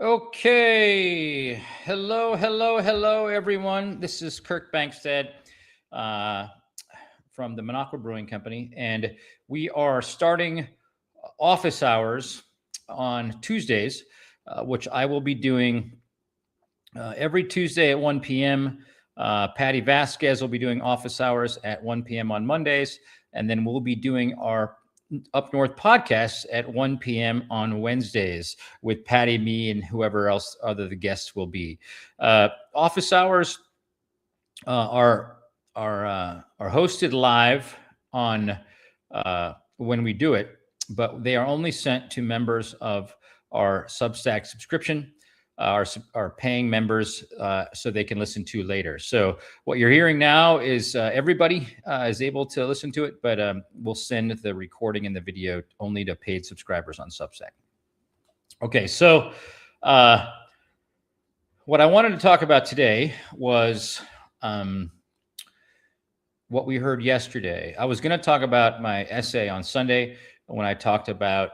Okay. Hello, everyone. This is Kirk Bangstad uh, from the Minocqua Brewing Company, and we are starting office hours on Tuesdays, which I will be doing every Tuesday at 1 p.m. Patty Vasquez will be doing office hours at 1 p.m. on Mondays, and then we'll be doing our Up North podcasts at 1 p.m. on Wednesdays with Patty, me, and whoever else other the guests will be. Office hours are hosted live on when we do it, but they are only sent to members of our Substack subscription, our paying members, so they can listen to later. So what you're hearing now is everybody is able to listen to it, but we'll send the recording and the video only to paid subscribers on Substack. Okay, so what I wanted to talk about today was what we heard yesterday. I was going to talk about my essay on Sunday when I talked about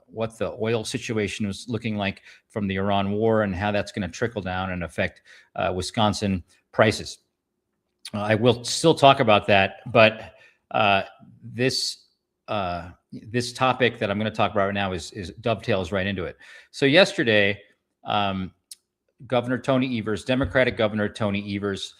what the oil situation was looking like from the Iran war and how that's going to trickle down and affect Wisconsin prices. I will still talk about that, but this topic that I'm going to talk about right now is dovetails right into it. So yesterday, Governor Tony Evers, Democratic Governor Tony Evers,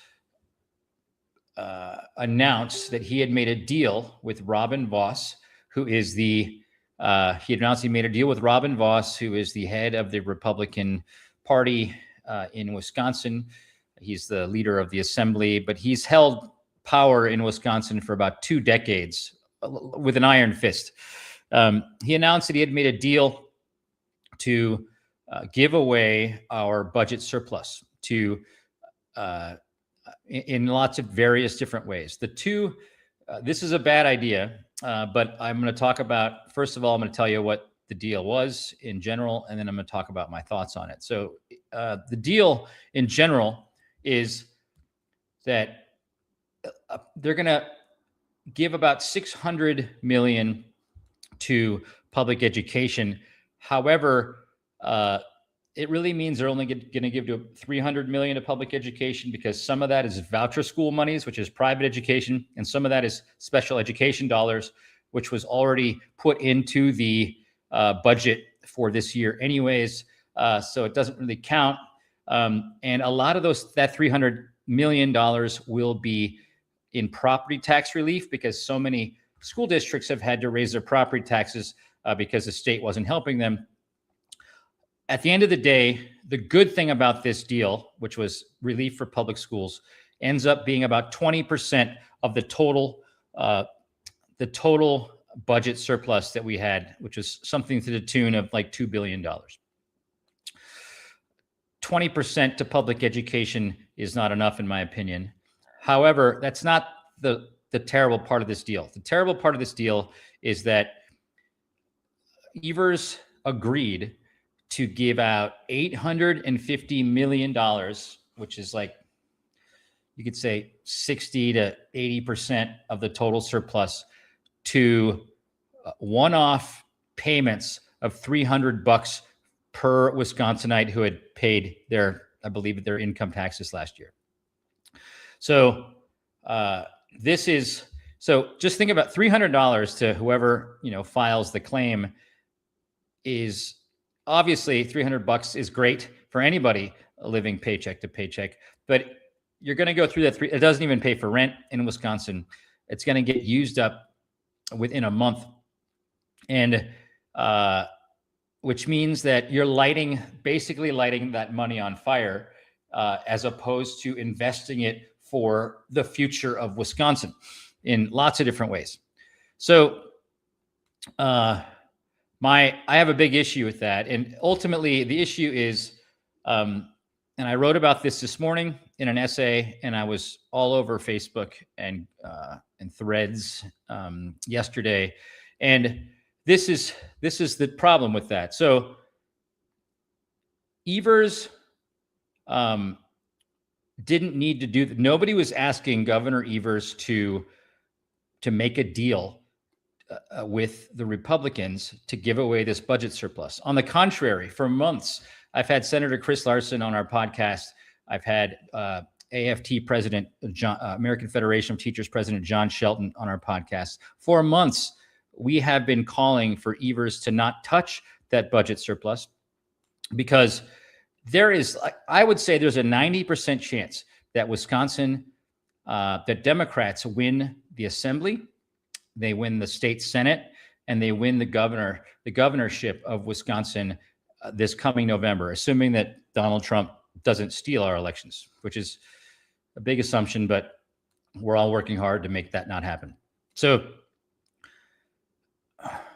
announced that he had made a deal with Robin Vos, who is he announced he made a deal with Robin Vos, who is the head of the Republican Party in Wisconsin. He's the leader of the assembly, but he's held power in Wisconsin for about 2 decades with an iron fist. He announced that he had made a deal to give away our budget surplus to in lots of various different ways. This is a bad idea, but I'm going to talk about, first of all, I'm going to tell you what the deal was in general, and then I'm going to talk about my thoughts on it. So the deal in general is that they're going to give about $600 million to public education. However, it really means they're only going to give to $300 million to public education, because some of that is voucher school monies, which is private education, and some of that is special education dollars, which was already put into the budget for this year anyways. So it doesn't really count. And a lot of that $300 million will be in property tax relief, because so many school districts have had to raise their property taxes because the state wasn't helping them. At the end of the day, the good thing about this deal, which was relief for public schools, ends up being about 20% of the total budget surplus that we had, which was something to the tune of like $2 billion. 20% to public education is not enough, in my opinion. However, that's not the terrible part of this deal. The terrible part of this deal is that Evers agreed to give out $850 million, which is like, you could say 60 to 80% of the total surplus, to one-off payments of $300 per Wisconsinite who had paid I believe their income taxes last year. So just think about $300 to whoever, files the claim. Is obviously $300 is great for anybody living paycheck to paycheck, but you're going to go through that. It doesn't even pay for rent in Wisconsin. It's going to get used up within a month, and which means that you're basically lighting that money on fire, as opposed to investing it for the future of Wisconsin in lots of different ways. So I have a big issue with that. And ultimately the issue is, and I wrote about this morning in an essay, and I was all over Facebook and Threads yesterday. And this is the problem with that. So Evers didn't need to do that. Nobody was asking Governor Evers to make a deal with the Republicans to give away this budget surplus. On the contrary, for months, I've had Senator Chris Larson on our podcast. I've had AFT President, American Federation of Teachers President John Shelton on our podcast. For months, we have been calling for Evers to not touch that budget surplus because there is, I would say there's a 90% chance that Wisconsin, that Democrats win the assembly, they win the state Senate, and they win the governorship of Wisconsin this coming November, assuming that Donald Trump doesn't steal our elections, which is a big assumption, but we're all working hard to make that not happen. So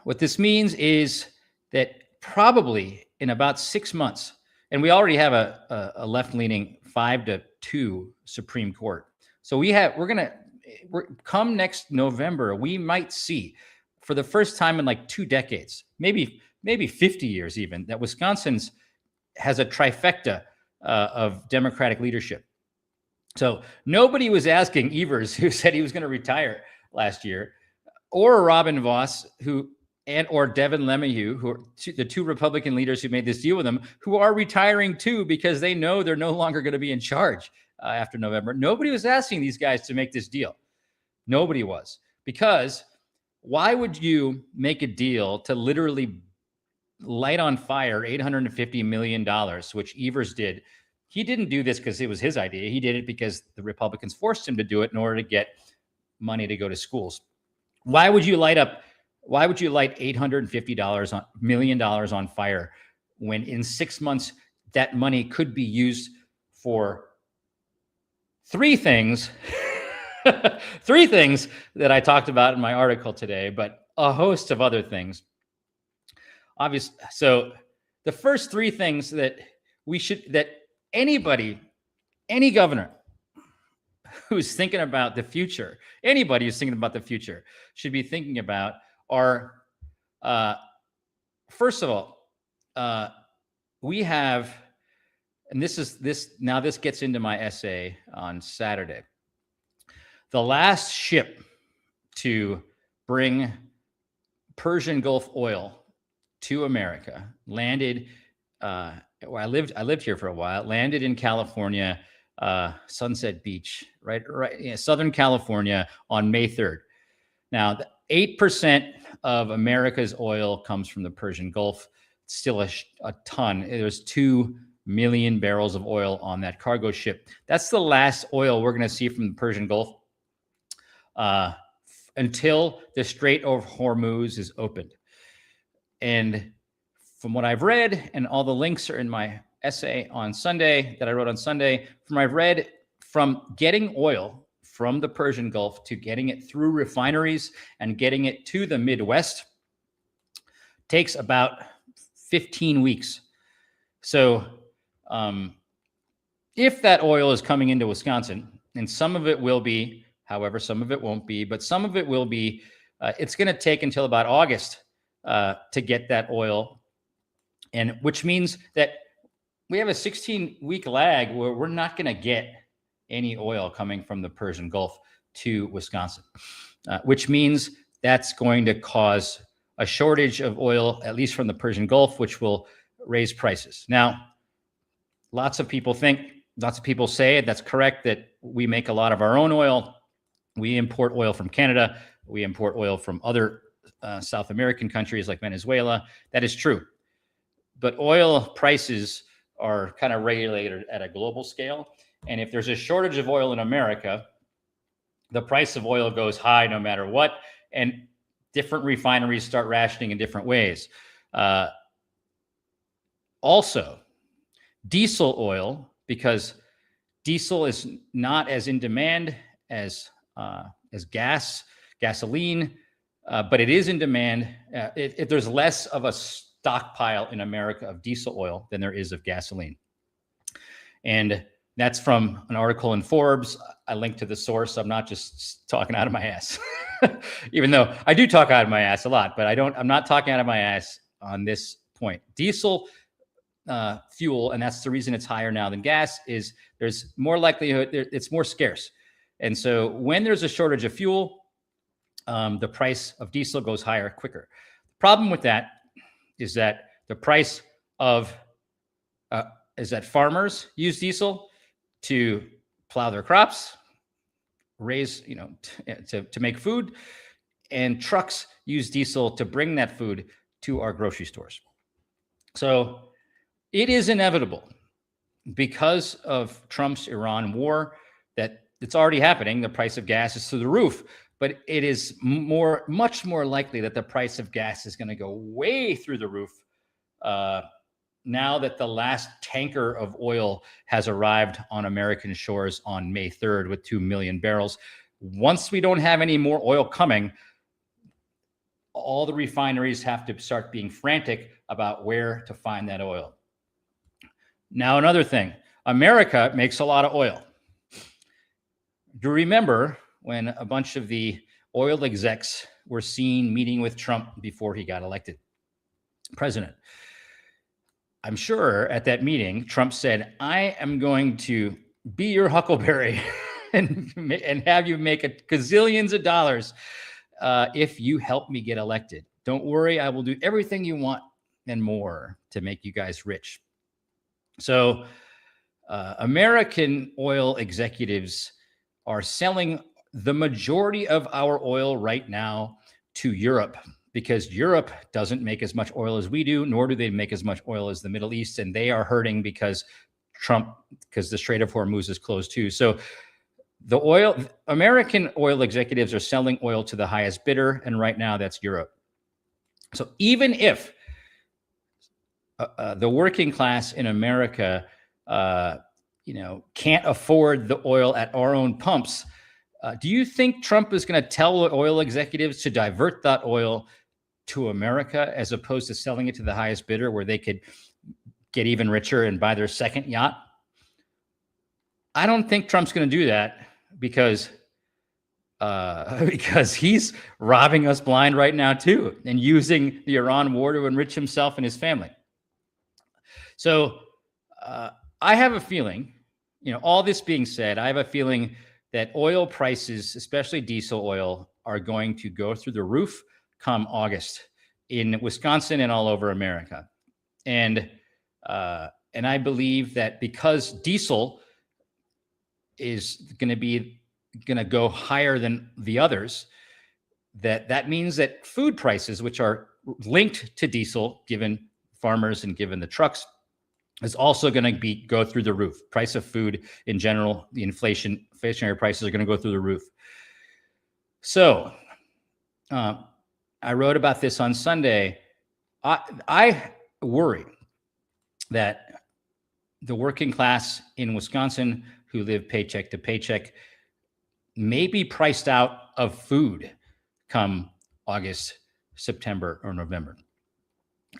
what this means is that probably in about 6 months, and we already have a left-leaning 5-2 Supreme Court. So we're come next November, we might see for the first time in like 2 decades, maybe 50 years even, that Wisconsin's has a trifecta of Democratic leadership. So nobody was asking Evers, who said he was going to retire last year, or Robin Vos, or Devin LeMahieu, who are the 2 Republican leaders who made this deal with him, who are retiring too because they know they're no longer going to be in charge after November. Nobody was asking these guys to make this deal. Nobody was. Because why would you make a deal to literally light on fire $850 million, which Evers did? He didn't do this because it was his idea. He did it because the Republicans forced him to do it in order to get money to go to schools. Why would you light $850 million on fire when in 6 months that money could be used for 3 things? 3 things that I talked about in my article today, but a host of other things. Obviously, so the first 3 things that any governor who's thinking about the future, anybody who's thinking about the future should be thinking about are, first of all, we have, and this gets into my essay on Saturday. The last ship to bring Persian Gulf oil to America landed, I lived here for a while, landed in California, Sunset Beach, right, Southern California on May 3rd. Now, 8% of America's oil comes from the Persian Gulf. It's still a ton. There's 2 million barrels of oil on that cargo ship. That's the last oil we're going to see from the Persian Gulf until the Strait of Hormuz is opened. And from what I've read, and all the links are in my essay on Sunday that I wrote on Sunday, from getting oil from the Persian Gulf to getting it through refineries and getting it to the Midwest takes about 15 weeks. So if that oil is coming into Wisconsin, and some of it will be, however, some of it won't be, but some of it will be, it's going to take until about August to get that oil, and which means that we have a 16-week lag where we're not going to get any oil coming from the Persian Gulf to Wisconsin, which means that's going to cause a shortage of oil, at least from the Persian Gulf, which will raise prices. Now, lots of people say that's correct, that we make a lot of our own oil. We import oil from Canada. We import oil from other South American countries like Venezuela. That is true. But oil prices are kind of regulated at a global scale. And if there's a shortage of oil in America, the price of oil goes high no matter what. And different refineries start rationing in different ways. Also, diesel oil, because diesel is not as in demand as gasoline, but it is in demand. There's less of a stockpile in America of diesel oil than there is of gasoline. And that's from an article in Forbes. I linked to the source. I'm not just talking out of my ass, even though I do talk out of my ass a lot, but I'm not talking out of my ass on this point. Diesel fuel, and that's the reason it's higher now than gas, is there's more likelihood, it's more scarce. And so when there's a shortage of fuel, the price of diesel goes higher quicker. The problem with that is that the price of is that farmers use diesel to plow their crops, raise, to make food, and trucks use diesel to bring that food to our grocery stores. So it is inevitable, because of Trump's Iran war, that it's already happening. The price of gas is through the roof, but it is much more likely that the price of gas is going to go way through the roof now that the last tanker of oil has arrived on American shores on May 3rd with 2 million barrels. Once we don't have any more oil coming, all the refineries have to start being frantic about where to find that oil. Now, another thing, America makes a lot of oil. Do you remember when a bunch of the oil execs were seen meeting with Trump before he got elected president? I'm sure at that meeting, Trump said, I am going to be your huckleberry and have you make a gazillions of dollars if you help me get elected. Don't worry, I will do everything you want and more to make you guys rich. So American oil executives are selling the majority of our oil right now to Europe, because Europe doesn't make as much oil as we do, nor do they make as much oil as the Middle East. And they are hurting because the Strait of Hormuz is closed too. So American oil executives are selling oil to the highest bidder. And right now that's Europe. So even if the working class in America, can't afford the oil at our own pumps, do you think Trump is going to tell oil executives to divert that oil to America as opposed to selling it to the highest bidder where they could get even richer and buy their second yacht? I don't think Trump's going to do that because he's robbing us blind right now too, and using the Iran war to enrich himself and his family. So I have a feeling, all this being said, I have a feeling that oil prices, especially diesel oil, are going to go through the roof come August in Wisconsin and all over America. And I believe that because diesel is going to go higher than the others, that means that food prices, which are linked to diesel, given farmers and given the trucks, is also going to go through the roof. Price of food in general, the inflationary prices are going to go through the roof. So I wrote about this on Sunday. I worry that the working class in Wisconsin who live paycheck to paycheck may be priced out of food come August, September, or November.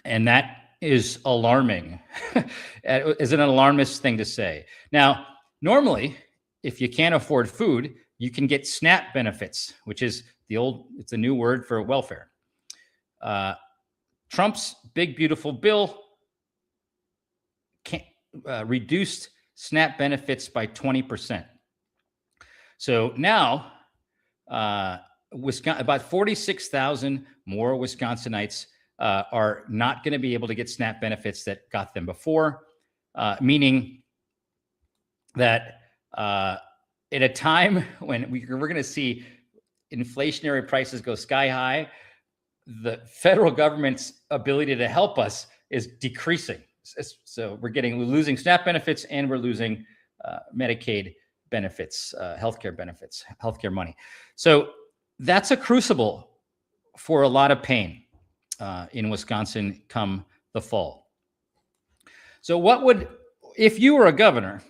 And that is alarming. Is an alarmist thing to say. Now, normally, if you can't afford food, you can get SNAP benefits, which is it's a new word for welfare. Trump's big, beautiful bill reduced SNAP benefits by 20%. So now, about 46,000 more Wisconsinites are not going to be able to get SNAP benefits that got them before, meaning that at a time when we're going to see inflationary prices go sky high, the federal government's ability to help us is decreasing. So we're losing SNAP benefits, and we're losing Medicaid benefits, healthcare benefits, healthcare money. So that's a crucible for a lot of pain in Wisconsin come the fall. So if you were a governor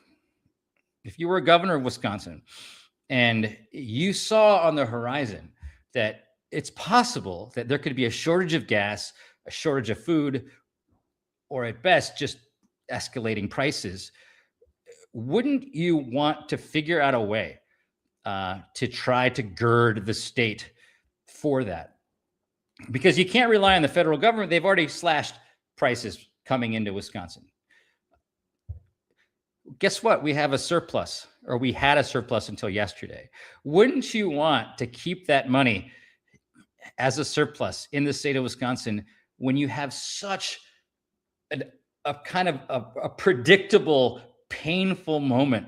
of Wisconsin and you saw on the horizon that it's possible that there could be a shortage of gas, a shortage of food, or at best just escalating prices, wouldn't you want to figure out a way to try to gird the state for that? Because you can't rely on the federal government. They've already slashed prices coming into Wisconsin. Guess what? We have a surplus, or we had a surplus until yesterday. Wouldn't you want to keep that money as a surplus in the state of Wisconsin when you have such kind of a predictable, painful moment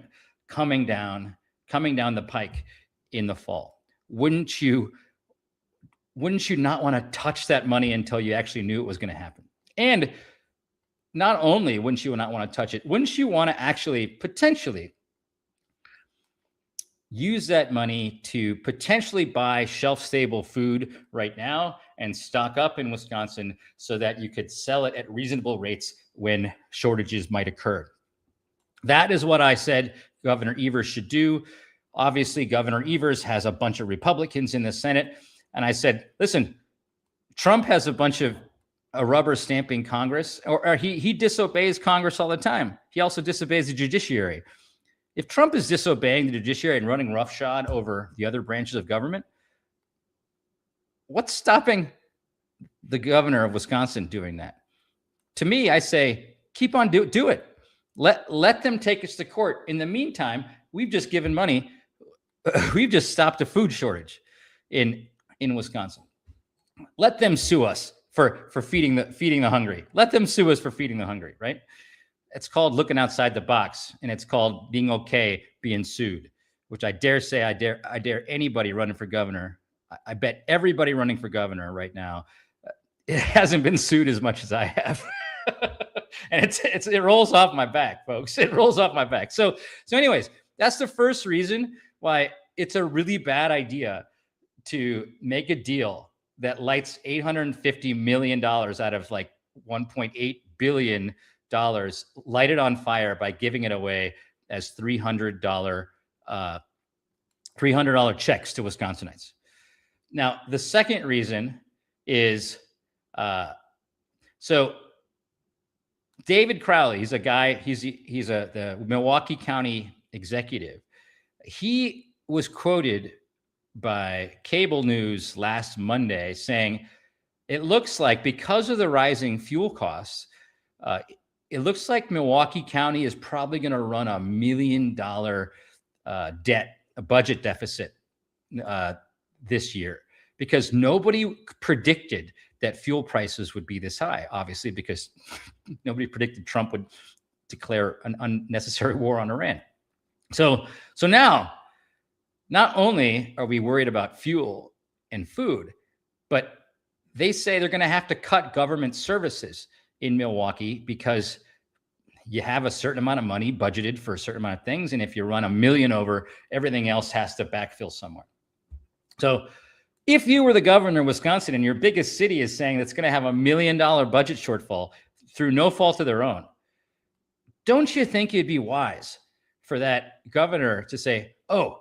coming down the pike in the fall. Wouldn't you not want to touch that money until you actually knew it was going to happen? And not only wouldn't you not want to touch it, wouldn't you want to actually potentially use that money to potentially buy shelf-stable food right now and stock up in Wisconsin so that you could sell it at reasonable rates when shortages might occur? That is what I said Governor Evers should do. Obviously, Governor Evers has a bunch of Republicans in the Senate. And I said, listen, Trump has a bunch of rubber stamping Congress, or he disobeys Congress all the time. He also disobeys the judiciary. If Trump is disobeying the judiciary and running roughshod over the other branches of government, what's stopping the governor of Wisconsin doing that? To me, I say, keep on, do it. Let them take us to court. In the meantime, we've just given money. We've just stopped a food shortage in Wisconsin. Let them sue us for feeding the hungry. Let them sue us for feeding the hungry, right? It's called looking outside the box, and it's called being okay being sued, which I dare say I dare anybody running for governor. I bet everybody running for governor right now, it hasn't been sued as much as I have. And it rolls off my back, folks. It rolls off my back. So anyways, that's the first reason why it's a really bad idea to make a deal that lights $850 million out of like $1.8 billion, light it on fire by giving it away as $300 checks to Wisconsinites. Now, the second reason is, so David Crowley, he's a guy, the Milwaukee County executive. He was quoted by cable news last Monday saying, it looks like because of the rising fuel costs, it looks like Milwaukee County is probably going to run $1 million budget deficit this year, because nobody predicted that fuel prices would be this high, obviously, because nobody predicted Trump would declare an unnecessary war on Iran. So now, not only are we worried about fuel and food, but they say they're going to have to cut government services in Milwaukee because you have a certain amount of money budgeted for a certain amount of things. And if you run $1 million over, everything else has to backfill somewhere. So if you were the governor of Wisconsin and your biggest city is saying that's going to have $1 million budget shortfall through no fault of their own, don't you think it'd be wise for that governor to say, oh,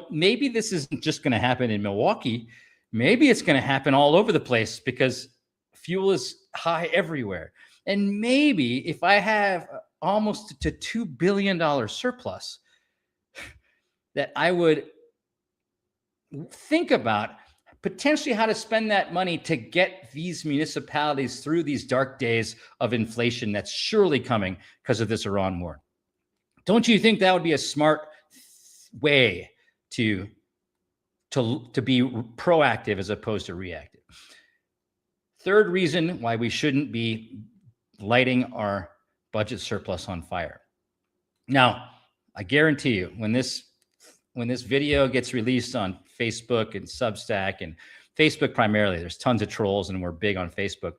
maybe this isn't just going to happen in Milwaukee. Maybe it's going to happen all over the place because fuel is high everywhere. And maybe if I have almost a $2 billion surplus, that I would think about potentially how to spend that money to get these municipalities through these dark days of inflation that's surely coming because of this Iran war. Don't you think that would be a smart way to be proactive as opposed to reactive? Third reason why we shouldn't be lighting our budget surplus on fire. Now, I guarantee you, when this video gets released on Facebook and Substack, and Facebook primarily, there's tons of trolls and we're big on Facebook.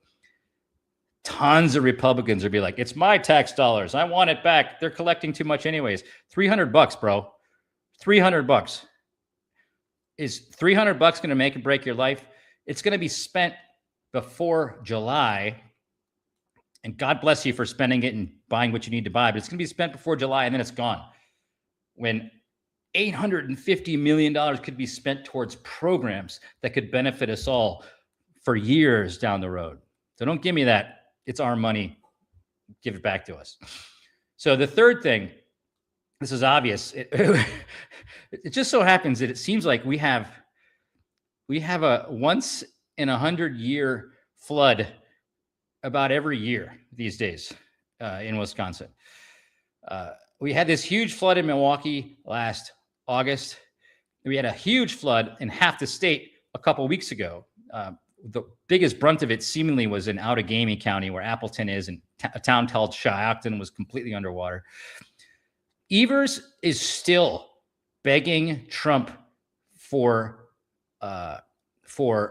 Tons of Republicans will be like, it's my tax dollars. I want it back. They're collecting too much anyways. $300, bro. $300. Is $300 going to make or break your life? It's going to be spent before July. And God bless you for spending it and buying what you need to buy, but it's going to be spent before July and then it's gone. When $850 million could be spent towards programs that could benefit us all for years down the road. So don't give me that. It's our money. Give it back to us. So the third thing, this is obvious. It just so happens that it seems like we have a once in 100-year flood about every year these days in Wisconsin. We had this huge flood in Milwaukee last August. We had a huge flood in half the state a couple weeks ago. The biggest brunt of it seemingly was in Outagamie County, where Appleton is, and a town called Shiocton was completely underwater. Evers is still begging Trump for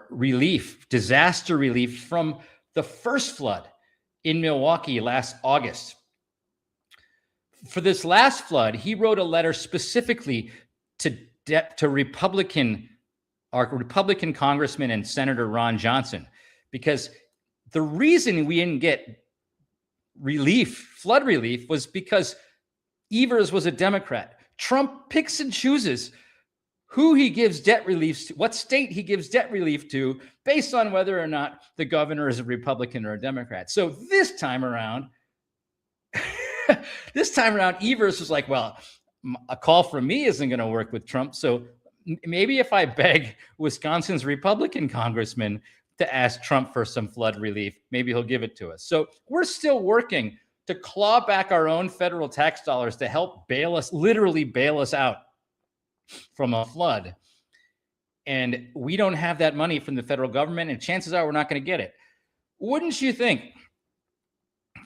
relief, disaster relief from the first flood in Milwaukee last August. For this last flood, he wrote a letter specifically to our Republican Congressman and Senator Ron Johnson, because the reason we didn't get flood relief, was because Evers was a Democrat. Trump picks and chooses who he gives debt relief to, what state he gives debt relief to, based on whether or not the governor is a Republican or a Democrat. So this time around, Evers was like, well, a call from me isn't going to work with Trump. So maybe if I beg Wisconsin's Republican congressman to ask Trump for some flood relief, maybe he'll give it to us. So we're still working to claw back our own federal tax dollars to help literally bail us out from a flood. And we don't have that money from the federal government, and chances are we're not going to get it. Wouldn't you think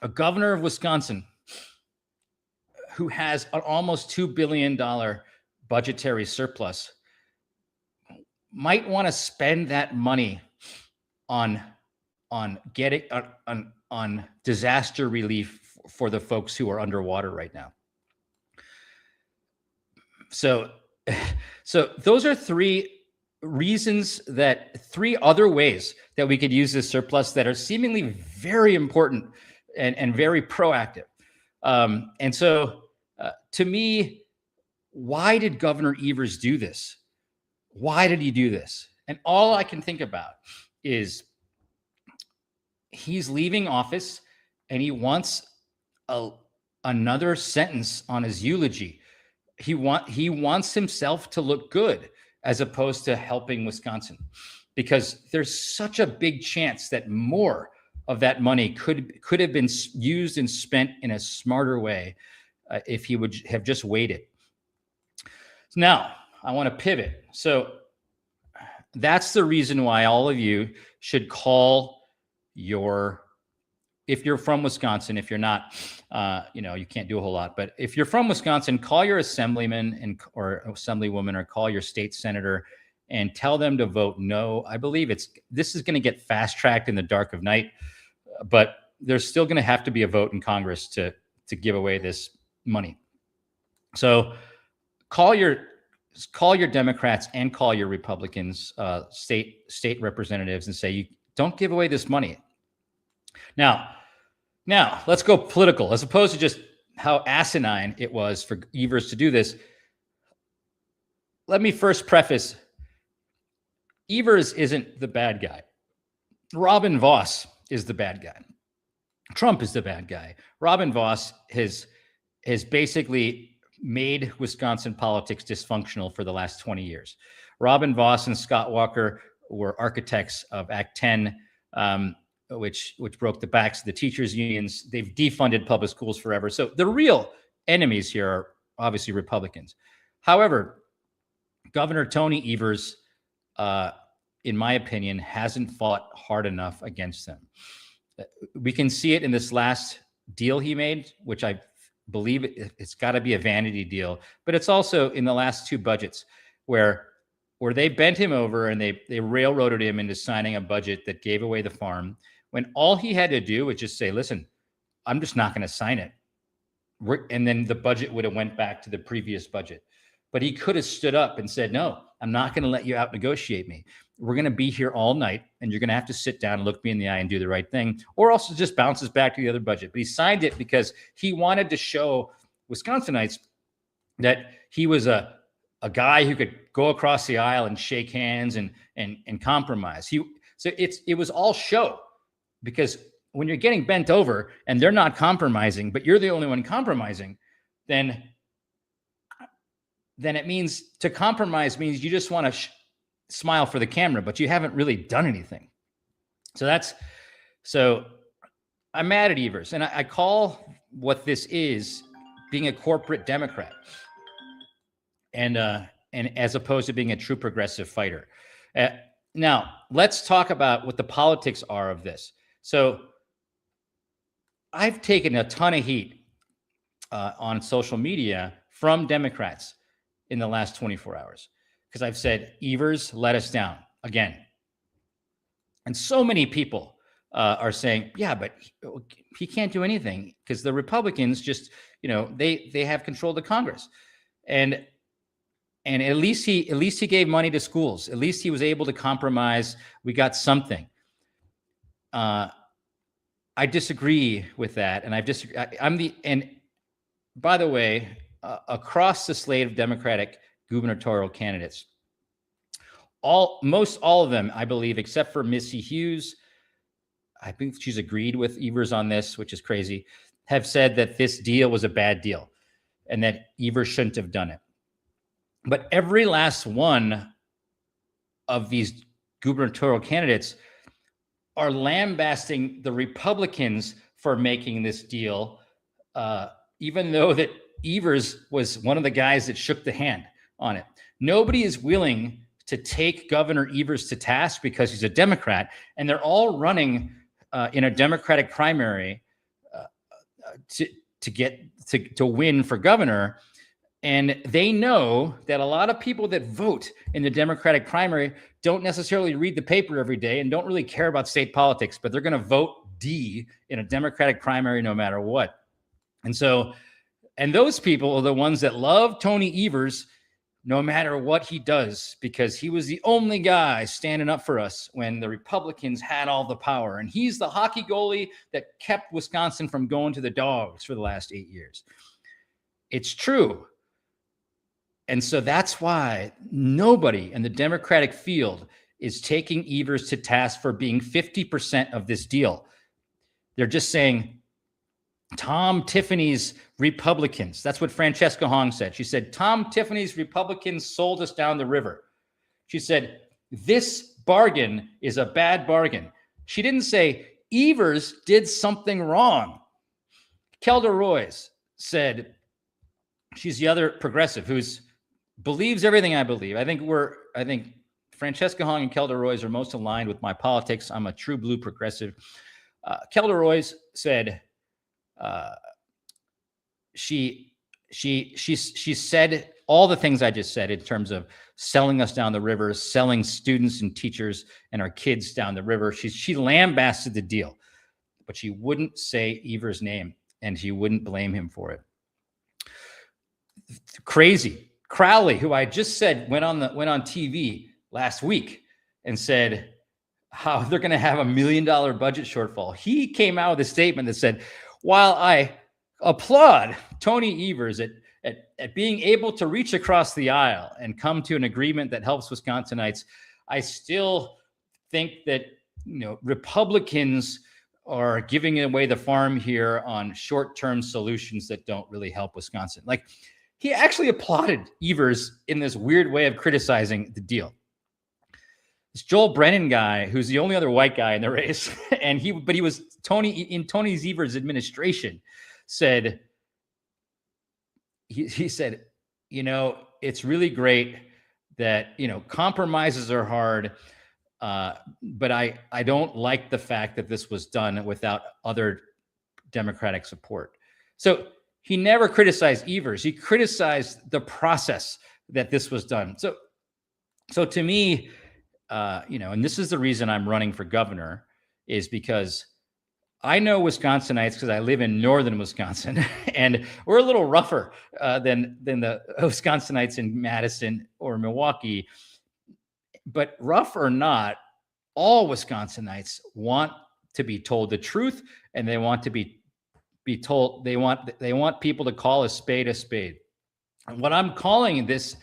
a governor of Wisconsin who has an almost $2 billion budgetary surplus might want to spend that money on disaster relief for the folks who are underwater right now? So those are three other ways that we could use this surplus that are seemingly very important and very proactive. And so to me, why did Governor Evers do this? Why did he do this? And all I can think about is he's leaving office and he wants another sentence on his eulogy. He wants himself to look good as opposed to helping Wisconsin, because there's such a big chance that more of that money could have been used and spent in a smarter way if he would have just waited. Now, I want to pivot. So that's the reason why all of you should call if you're from Wisconsin. If you're not, you can't do a whole lot. But if you're from Wisconsin, call your assemblyman or assemblywoman, or call your state senator and tell them to vote no. I believe this is going to get fast tracked in the dark of night, but there's still going to have to be a vote in Congress to give away this money. So call your Democrats and call your Republicans, state representatives, and say, you don't give away this money. Now let's go political, as opposed to just how asinine it was for Evers to do this. Let me first preface, Evers isn't the bad guy. Robin Vos is the bad guy. Trump is the bad guy. Robin Vos has basically made Wisconsin politics dysfunctional for the last 20 years. Robin Vos and Scott Walker were architects of Act 10, which broke the backs of the teachers' unions. They've defunded public schools forever. So the real enemies here are obviously Republicans. However, Governor Tony Evers, in my opinion, hasn't fought hard enough against them. We can see it in this last deal he made, which I believe it's got to be a vanity deal, but it's also in the last two budgets where they bent him over and they railroaded him into signing a budget that gave away the farm, when all he had to do was just say, listen, I'm just not going to sign it. And then the budget would have went back to the previous budget. But he could have stood up and said, no, I'm not going to let you out negotiate me. We're going to be here all night, and you're going to have to sit down and look me in the eye and do the right thing, or also just bounces back to the other budget. But he signed it because he wanted to show Wisconsinites that he was a guy who could go across the aisle and shake hands and compromise. So it was all show, because when you're getting bent over and they're not compromising, but you're the only one compromising, then it means to compromise means you just want to smile for the camera, but you haven't really done anything. So I'm mad at Evers, and I call what this is being a corporate Democrat, and as opposed to being a true progressive fighter. Now let's talk about what the politics are of this. So I've taken a ton of heat on social media from Democrats in the last 24 hours because I've said, Evers let us down again. And so many people are saying, yeah, but he can't do anything because the Republicans just, they have control of the Congress. And at least he gave money to schools. At least he was able to compromise. We got something. I disagree with that, and and by the way, across the slate of Democratic gubernatorial candidates, almost all of them, I believe, except for Missy Hughes, I think she's agreed with Evers on this, which is crazy, have said that this deal was a bad deal and that Evers shouldn't have done it. But every last one of these gubernatorial candidates are lambasting the Republicans for making this deal, even though that Evers was one of the guys that shook the hand on it. Nobody is willing to take Governor Evers to task because he's a Democrat, and they're all running in a Democratic primary to win for governor. And they know that a lot of people that vote in the Democratic primary don't necessarily read the paper every day and don't really care about state politics, but they're going to vote D in a Democratic primary no matter what. And those people are the ones that love Tony Evers no matter what he does, because he was the only guy standing up for us when the Republicans had all the power. And he's the hockey goalie that kept Wisconsin from going to the dogs for the last 8 years. It's true. And so that's why nobody in the Democratic field is taking Evers to task for being 50% of this deal. They're just saying, Tom Tiffany's Republicans. That's what Francesca Hong said. She said, Tom Tiffany's Republicans sold us down the river. She said, this bargain is a bad bargain. She didn't say Evers did something wrong. Kelda Roys said, she's the other progressive who's believes everything I believe. I think Francesca Hong and Kelda Roys are most aligned with my politics. I'm a true blue progressive. Kelda Roys said, she said all the things I just said in terms of selling us down the river, selling students and teachers and our kids down the river. She lambasted the deal, but she wouldn't say Evers' name and she wouldn't blame him for it. Crazy. Crowley, who I just said went on TV last week and said how they're going to have $1 million budget shortfall. He came out with a statement that said, while I applaud Tony Evers at being able to reach across the aisle and come to an agreement that helps Wisconsinites, I still think that Republicans are giving away the farm here on short-term solutions that don't really help Wisconsin. Like, he actually applauded Evers in this weird way of criticizing the deal. This Joel Brennan guy, who's the only other white guy in the race, and he was in Tony Evers' administration, said, he said, it's really great that, compromises are hard, but I don't like the fact that this was done without other Democratic support. So he never criticized Evers. He criticized the process that this was done. So to me, and this is the reason I'm running for governor, is because I know Wisconsinites because I live in northern Wisconsin, and we're a little rougher than the Wisconsinites in Madison or Milwaukee. But rough or not, all Wisconsinites want to be told the truth, and they want to be told they want people to call a spade a spade. And what I'm calling this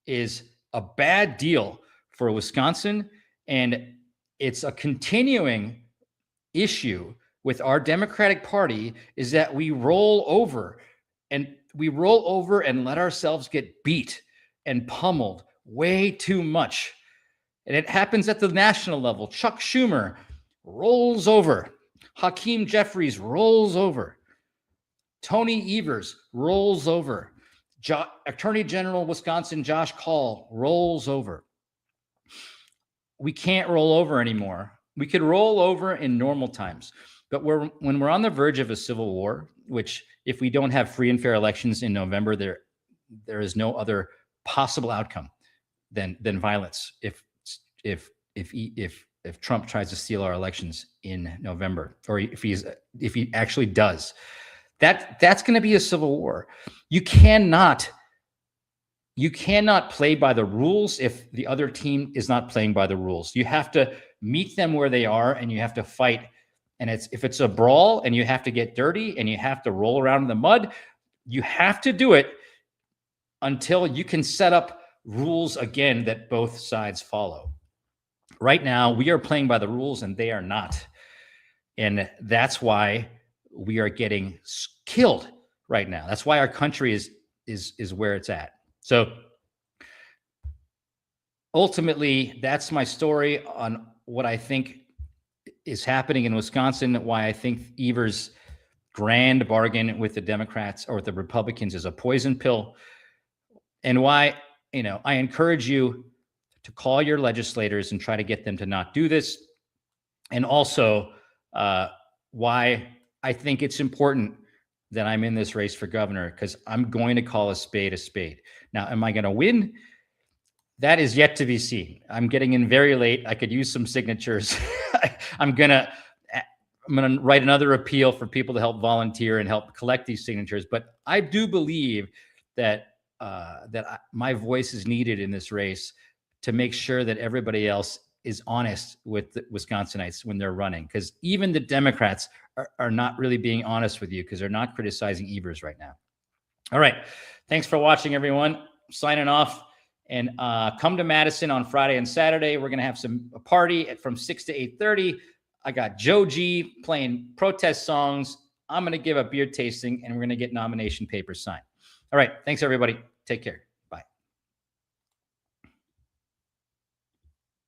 is a bad deal for Wisconsin, and it's a continuing issue with our Democratic Party, is that we roll over and let ourselves get beat and pummeled way too much. And it happens at the national level. Chuck Schumer rolls over. Hakeem Jeffries rolls over. Tony Evers rolls over. Attorney General of Wisconsin Josh Kaul rolls over. We can't roll over anymore. We could roll over in normal times. But when we're on the verge of a civil war, which if we don't have free and fair elections in November, there is no other possible outcome than violence. If Trump tries to steal our elections in November, or if he actually does, that's going to be a civil war. You cannot play by the rules if the other team is not playing by the rules. You have to meet them where they are, and you have to fight. And if it's a brawl and you have to get dirty and you have to roll around in the mud, you have to do it until you can set up rules again that both sides follow. Right now, we are playing by the rules and they are not. And that's why we are getting killed right now. That's why our country is where it's at. So ultimately, that's my story on what I think is happening in Wisconsin, why I think Evers' grand bargain with the Democrats or with the Republicans is a poison pill, and why, I encourage you to call your legislators and try to get them to not do this. And also why I think it's important that I'm in this race for governor, because I'm going to call a spade a spade. Now, am I going to win? That is yet to be seen. I'm getting in very late. I could use some signatures. I'm gonna write another appeal for people to help volunteer and help collect these signatures. But I do believe that my voice is needed in this race to make sure that everybody else is honest with the Wisconsinites when they're running, because even the Democrats are not really being honest with you because they're not criticizing Evers right now. All right. Thanks for watching, everyone. Signing off. And come to Madison on Friday and Saturday. We're going to have a party from 6 to 8:30. I got Joe G playing protest songs. I'm going to give a beer tasting, and we're going to get nomination papers signed. All right. Thanks, everybody. Take care.